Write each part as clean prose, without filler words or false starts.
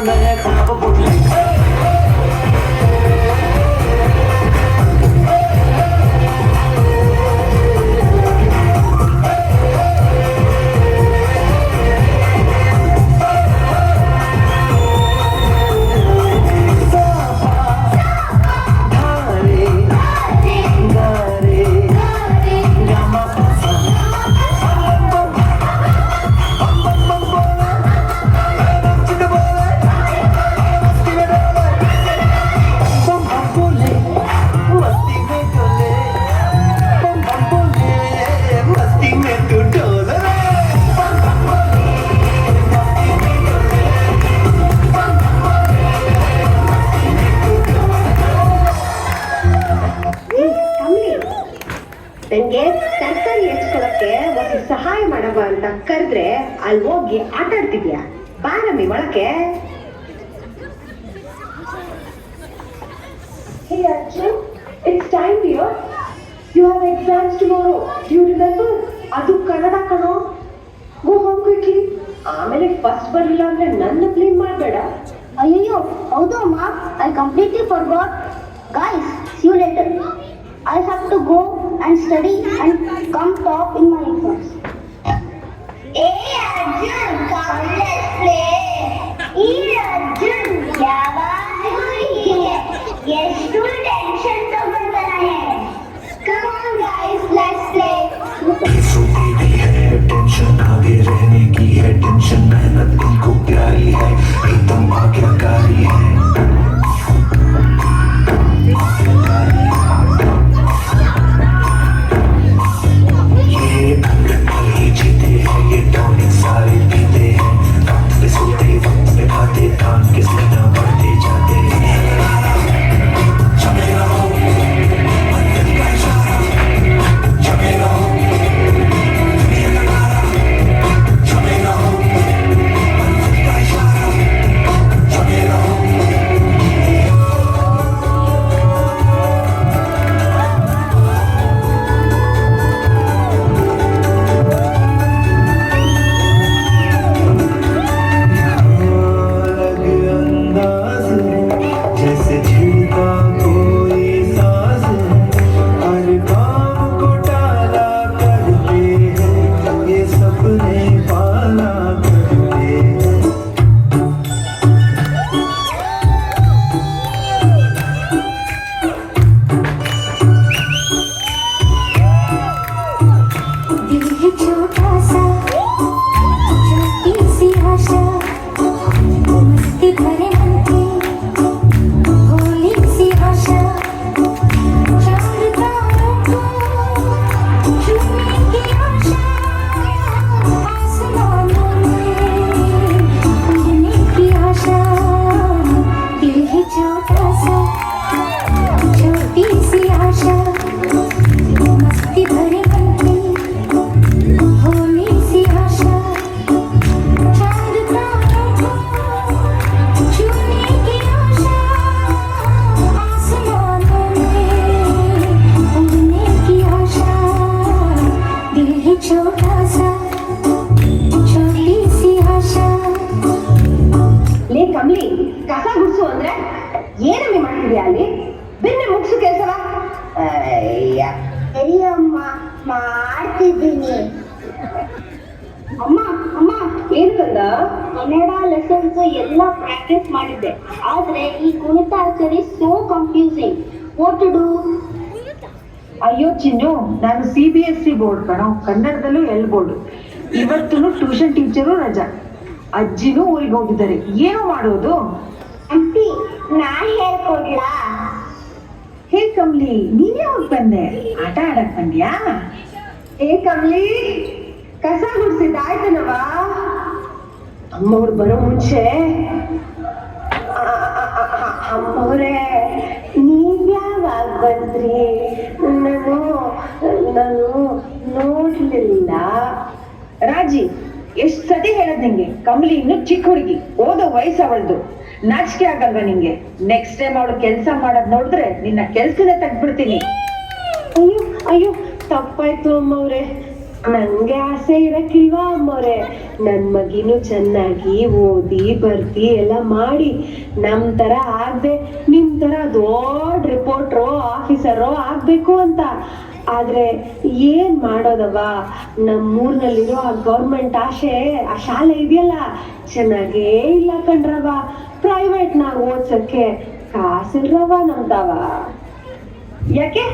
नए ख्वाब बुझले ನಂಗೆ ತರಕಾರಿ ಹೆಚ್ಚಿಕೊಳಕ್ಕೆ ಒಂದು ಸಹಾಯ ಮಾಡವ ಅಂತ ಕರೆದ್ರೆ ಅಲ್ಲಿ ಹೋಗಿ ಆಟ ಆಡ್ತಿದ್ಯಾ ಬಾರಮ್ಮಿ ಒಳಕ್ಕೆ. Hey Arjun, it's time dear. You have exams tomorrow. Do you remember? ಅದು ಕನ್ನಡ ಕಣೋ. Go home quickly. ಆಮೇಲೆ ಫಸ್ಟ್ ಬರಲಿಲ್ಲ ಅಂದ್ರೆ ನನ್ನ ಬ್ಲೇಮ್ ಮಾಡಬೇಡ. ಅಯ್ಯೋ ಹೌದು ಅಮ್ಮ, I completely forgot. Guys, see you later. I have to go and study and come top in my exams. Hey Arjun, come let's play. Hey Arjun, ಯಾವಾಗಲೂ ಹೀಗೆ ಎಷ್ಟು tension ತಗೊಂಡ್ಬರ್ತಾನೆ. Come on guys, let's play. सोती भी है tension आगे रहने की है टेंशन मेहनत इनको प्यारी है एकदम आज्ञाकारी है ये अंदर ही जीते हैं ये टॉनिक सारे पीते हैं वक्त पे सोते वक्त पे खाते काम किसमें ना बढ़ते जाते हैं जमे रहो मंदिर का इशारा जमे रहो ಮಾಡ್ತಿದ್ದೀನಿ. ಅಮ್ಮ ಅಮ್ಮ ಏನು ಕಂದ? ಕನ್ನಡ ಲೆಸನ್ಸ್ ಎಲ್ಲ ಪ್ರಾಕ್ಟೀಸ್ ಮಾಡಿದ್ದೆ, ಆದ್ರೆ ಈ ಕುಣಿತ ಆಚರಿ so confusing. What to do? ಅಯ್ಯೋ ಚಿನ್ನು, ನಾನು CBSE ಬೋರ್ಡ್ ಕಣೋ, ಕನ್ನಡದಲ್ಲೂ ಎಲ್ ಬೋರ್ಡ್. ಇವತ್ತು ಟ್ಯೂಷನ್ ಟೀಚರು ರಜಾ, ಅಜ್ಜಿನೂ ಊರಿಗೆ ಹೋಗಿದ್ದಾರೆ. ಏನು ಮಾಡೋದು? ಆಂಟಿ, ನಾನ್ ಹೇಳ್ಕೊಡ್ಲಾ? ಹೇ ಕಮ್ಲಿ, ನೀನೇ ಹೋಗಿ ಬಂದೆ, ಆಟ ಆಡಕ್ ಬಂದ್ಯಾ? ಏ ಕಮ್ಲಿ, ಕಸ ಗುಡಿಸಿದ್ದಾಯ್ತನವ? ಅಮ್ಮವ್ರು ಬರೋ ಮುಂಚೆ ಅಮ್ಮವ್ರೆ ನೀವ್ಯಾವಾಗ ಬಂದ್ರಿ? ನಾನು ನೋಡ್ಲಿಲ್ಲ. ರಾಜಿ, ಎಷ್ಟ್ ಸತಿ ಹೇಳದ್ ನಿಂಗೆ, ಕಮಲಿ ಇನ್ನು ಚಿಕ್ಕ ಹುಡುಗಿ, ಓದೋ ವಯಸ್ಸು ಅವಳ್ದು. ನಾಚಿಕೆ ಆಗಲ್ವಾ ನಿಂಗೆ? ನೆಕ್ಸ್ಟ್ ಟೈಮ್ ಅವಳು ಕೆಲಸ ಮಾಡೋದ್ ನೋಡಿದ್ರೆ ನಿನ್ನ ಕೆಲ್ಸದ ತೆಗ್ದ್ಬಿಡ್ತೀನಿ. ಅಯ್ಯೋ ಅಯ್ಯೋ, ತಪ್ಪಾಯ್ತು ಅಮ್ಮವ್ರೆ. ನಂಗೆ ಆಸೆ ಇರಕ್ಕಿಲ್ವಾ ಅಮ್ಮವ್ರೆ? ನನ್ ಮಗಿನೂ ಚೆನ್ನಾಗಿ ಓದಿ ಬರ್ದಿ ಎಲ್ಲ ಮಾಡಿ ನಮ್ ತರ ಆಗ್ದೆ ನಿಮ್ ತರ ದೊಡ್ಡ ರಿಪೋರ್ಟ್ರೋ ಆಫೀಸರೋ ಆಗ್ಬೇಕು ಅಂತ. ಆದ್ರೆ ಏನ್ ಮಾಡೋದವ, ನಮ್ಮೂರ್ನಲ್ಲಿರೋ ಆ ಗೌರ್ಮೆಂಟ್ ಆ ಶಾಲೆ ಇದೆಯಲ್ಲ ಚೆನ್ನಾಗೇ ಇಲ್ಲ ಕಣ್ರವ. ಪ್ರೈವೇಟ್ ನಾಗ ಓದ್ಸಕ್ಕೆ ಕಾಸಿಲ್ರವ ನಮ್ದವ. ಯಾಕೆ,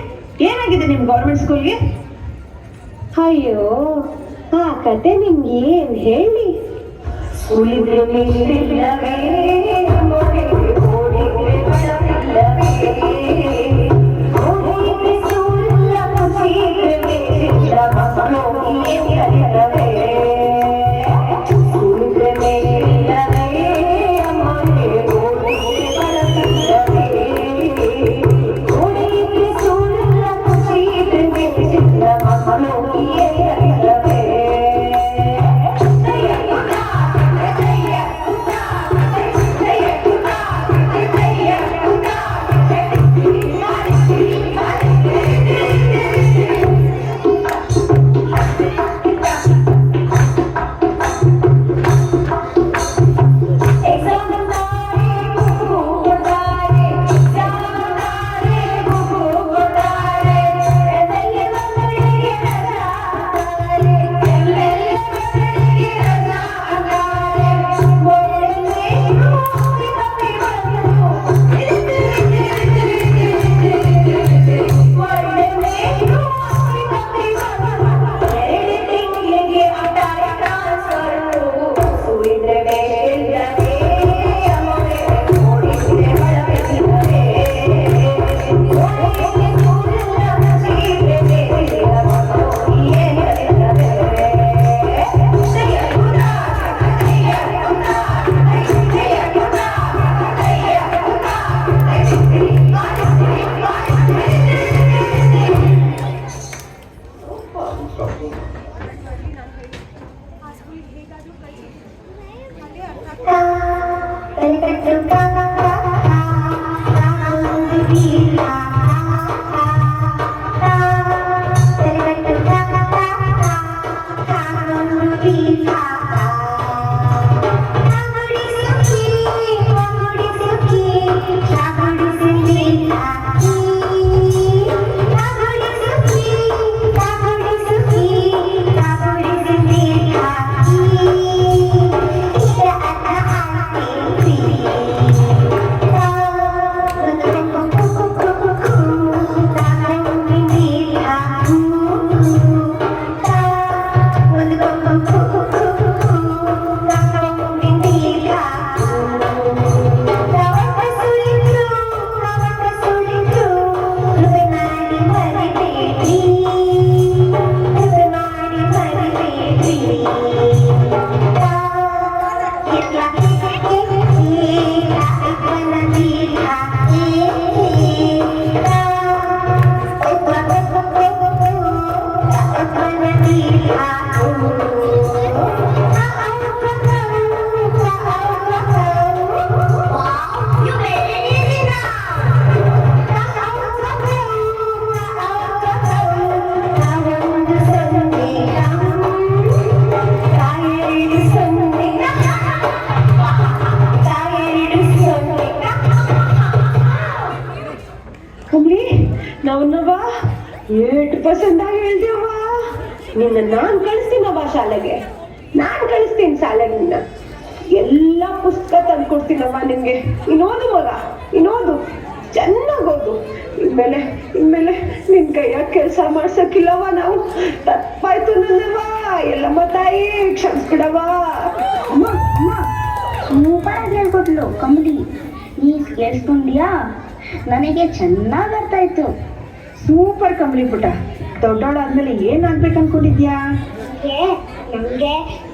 ಏನಾಗಿದೆ ನಿಮ್ ಗೌರ್ಮೆಂಟ್ ಸ್ಕೂಲ್ಗೆ? ಅಯ್ಯೋ ಆ ಕತೆ ನಿಮ್ಗೆ ಏನ್ ಹೇಳಿ. ಉಳಿದ್ರೆ ಮೇಲಿಲ್ಲವೇ, ಮೊರೆಗೆ ಓಡಿದ್ರೆ ಬಲವಿಲ್ಲವೇ, ಓಡಿದ್ರೆ ಸೂರ್ಯ ಮುಚ್ಚಿದ್ರೆ ಮೇಲಿಲ್ಲ ಮಕ್ಕಳು ಇಲ್ಲವೇ. ಉಳಿದ್ರೆ ಮೇಲಿಲ್ಲವೇ, ಮೊರೆಗೆ ಓಡಿದ್ರೆ ಬಲವಿಲ್ಲವೇ, ಓಡಿದ್ರೆ ಸೂರ್ಯ ಮುಚ್ಚಿದ್ರೆ ಮೇಲಿಲ್ಲ ಮಕ್ಕಳು ಇಲ್ಲವೇ. ನಾವನ್ನವ 8% ಆಗಿ ಹೇಳ್ದೇವ. ನಿನ್ನ ನಾನ್ ಕಳಿಸ್ತೀನವ ಶಾಲೆಗೆ, ನಾನ್ ಕಳಿಸ್ತೀನಿ ಶಾಲೆಗೆ ನಿನ್ನ. ಎಲ್ಲ ಪುಸ್ತಕ ತಂದ್ಕೊಡ್ತೀನವ ನಿನ್ಗೆ. ಇನ್ನೋದು ಮಗ, ಇನ್ನೋದು ಚೆನ್ನಾಗ್ ಓದು. ಇನ್ಮೇಲೆ ನಿನ್ ಕೈಯಾಗ ಕೆಲಸ ಮಾಡ್ಸಕ್ಕಿಲ್ಲವ ನಾವು. ತಪ್ಪಾಯ್ತು ನನ್ನವ, ಎಲ್ಲಮ್ಮ ತಾಯಿ ಕ್ಷಮಿಸ್ಬಿಡವ. ಸೂಪರ್ ಆಗಿ ಹೇಳ್ಕೊಟ್ಲು ಕಂಬಳಿ. ನೀ ಕೇಳಿಸ್ಕೊಂಡ್ಯಾ? ನನಗೆ ಚೆನ್ನಾಗ್ ಅರ್ಥ ಆಯ್ತು. ಸೂಪರ್ ಕಂಬಳಿ ಪುಟ. ದೊಡ್ಡವಳಾದ್ಮೇಲೆ ಏನಾಗ್ಬೇಕು ಅನ್ಕೊಂಡಿದ್ಯಾ? ನಮ್ಗೆ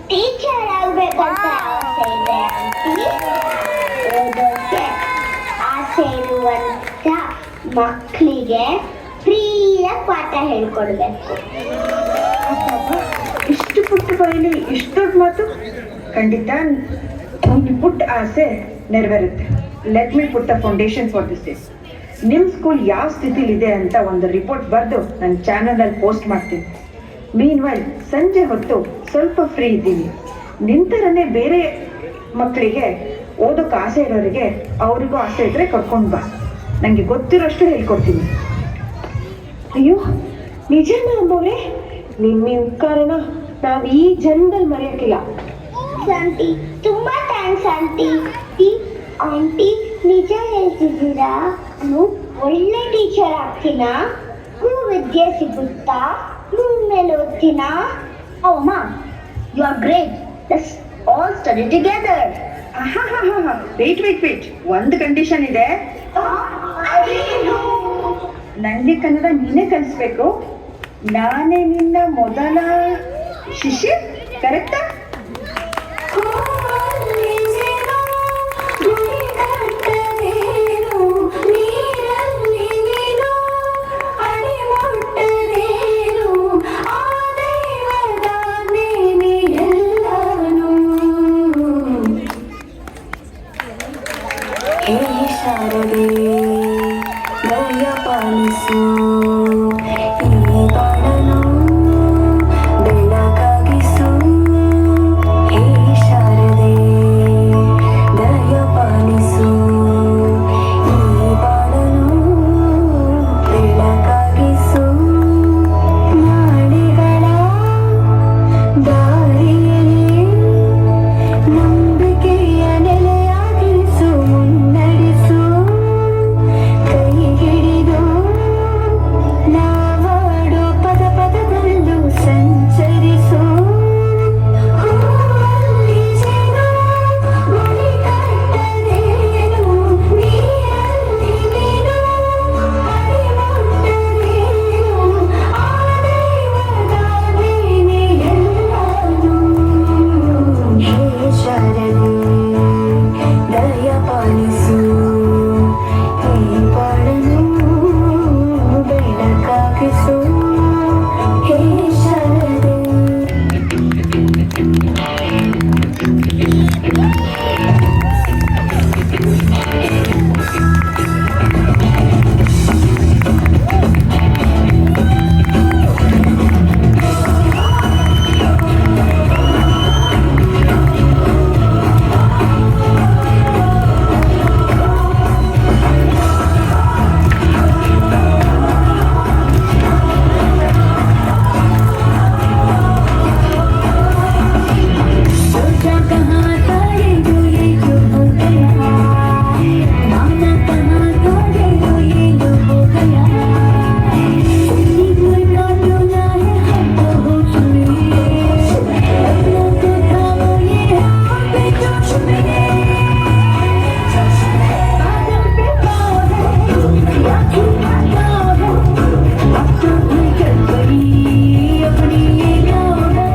ಟೀಚರ್ ಆಗ್ಬೇಕಂತ ಆಸೆ ಇದೆ ಆಂಟಿ. ಓದೋಕೆ ಆಸೆ ಇರುವಂತ ಮಕ್ಕಳಿಗೆ ಫ್ರೀಯಾಗಿ ಪಾಠ ಹೇಳ್ಕೊಡ್ಬೇಕು. ಇಷ್ಟು ಪುಟ್ಟ ಬಾಯಲ್ಲಿ ಇಷ್ಟು ದೊಡ್ಡ ಮಾತು. ಖಂಡಿತ ಒಂದು ಪುಟ್ಟ ಆಸೆ ನೆರವೇರುತ್ತೆ. Let me put a foundation for this is. ನಿಮ್ಮ ಸ್ಕೂಲ್ ಯಾವ ಸ್ಥಿತಿಲಿದೆ ಅಂತ ಒಂದು ರಿಪೋರ್ಟ್ ಬರೆದು ನನ್ನ ಚಾನಲಲ್ಲಿ ಪೋಸ್ಟ್ ಮಾಡ್ತೀನಿ. ಮೀನ್ ವೈಲ್ ಸಂಜೆ ಹೊತ್ತು ಸ್ವಲ್ಪ ಫ್ರೀ ಇದ್ದೀನಿ. ನಿಂತರನೇ ಬೇರೆ ಮಕ್ಕಳಿಗೆ ಓದೋಕೆ ಆಸೆ ಇರೋರಿಗೆ ಅವರಿಗೂ ಆಸೆ ಇದ್ರೆ ಕರ್ಕೊಂಡು ಬಾ, ನನಗೆ ಗೊತ್ತಿರೋಷ್ಟು ಹೇಳ್ಕೊಡ್ತೀನಿ. ಅಯ್ಯೋ ನಿಜನ ಅಮ್ಮವ್ರೆ, ನಿಮ್ಮ ಉಪಕಾರನ ನಾವ್ ಈ ಜನ್ಮದಲ್ಲಿ ಮರೆಯಕ್ಕಿಲ್ಲ. ಆಂಟಿ, ತುಂಬಾ ಥ್ಯಾಂಕ್ಸ್ ಆಂಟಿ. ಆಂಟಿ ನಿಜ ಹೇಳ್ತಿದ್ದೀರಾ? ನಾನು ಒಳ್ಳೆ ಟೀಚರ್ ಆಗ್ತೀನಾ? ವಿದ್ಯೆ ಸಿಗುತ್ತಾ? ಮೇಲೆ ಓದ್ತೀನಾ? ಓ ಮಾ, you are great. Let's all study together. Wait, ಒಂದು ಕಂಡೀಷನ್ ಇದೆ. ನನಗೆ ಕನ್ನಡ ನೀನೇ ಕಲಿಸ್ಬೇಕು. ನಾನೇ ನಿನ್ನ ಮೊದಲ ಶಿಷ್ಯ, ಕರೆಕ್ಟಾ? ಹೇ ಶಾರದೆ ದಯ ಪಾಲಿಸು ಈ ಬಾಳನು ಬೆಳಕಾಗಿಸು. ಹೇ ಶಾರದೆ ದಯ ಪಾಲಿಸು ಈ ಬಾಳನು ಬೆಳಕಾಗಿಸು. ನಾಳೆಗಳ ದಾರಿಯಲ್ಲಿ ನಂಬಿಕೆಯ ನೆಲೆಯಾಗಿರಿಸು. ಮುನ್ನಡೆಸು ಕೈ ಹಿಡಿದು ನಾವಾಡೋ ಪದ ಪದದಲ್ಲೂ ಸಂಚರಿಸು. ಹೂವಲ್ಲಿ ಜೇನು ಮಣಿ ಕಟ್ಟದೇನು, ನೀರಲ್ಲಿ ನೀನು ಅಡಿ ಮುಟ್ಟದೇನು, ಆ ದೈವದ ನೀನೆ ಎಲ್ಲಾನು. ಹೇ ಶಾರದೆ ದಯ ಪಾಲಿಸು ಈ ಬಾಳನು ಬೆಳಕಾಗಿಸು. ಹೇ ಶಾರದೆ. सोचा कहाँ था ये जो हो गया, माना कहाँ था ये जो हो गया. इतनी कोई बातों ना है हम तो हो चुके, अपना तो था वो ये हम पे जोश में. बादल पे पाँव है या छुपाता है, अब तो निकल गई अपनी ये नाव है.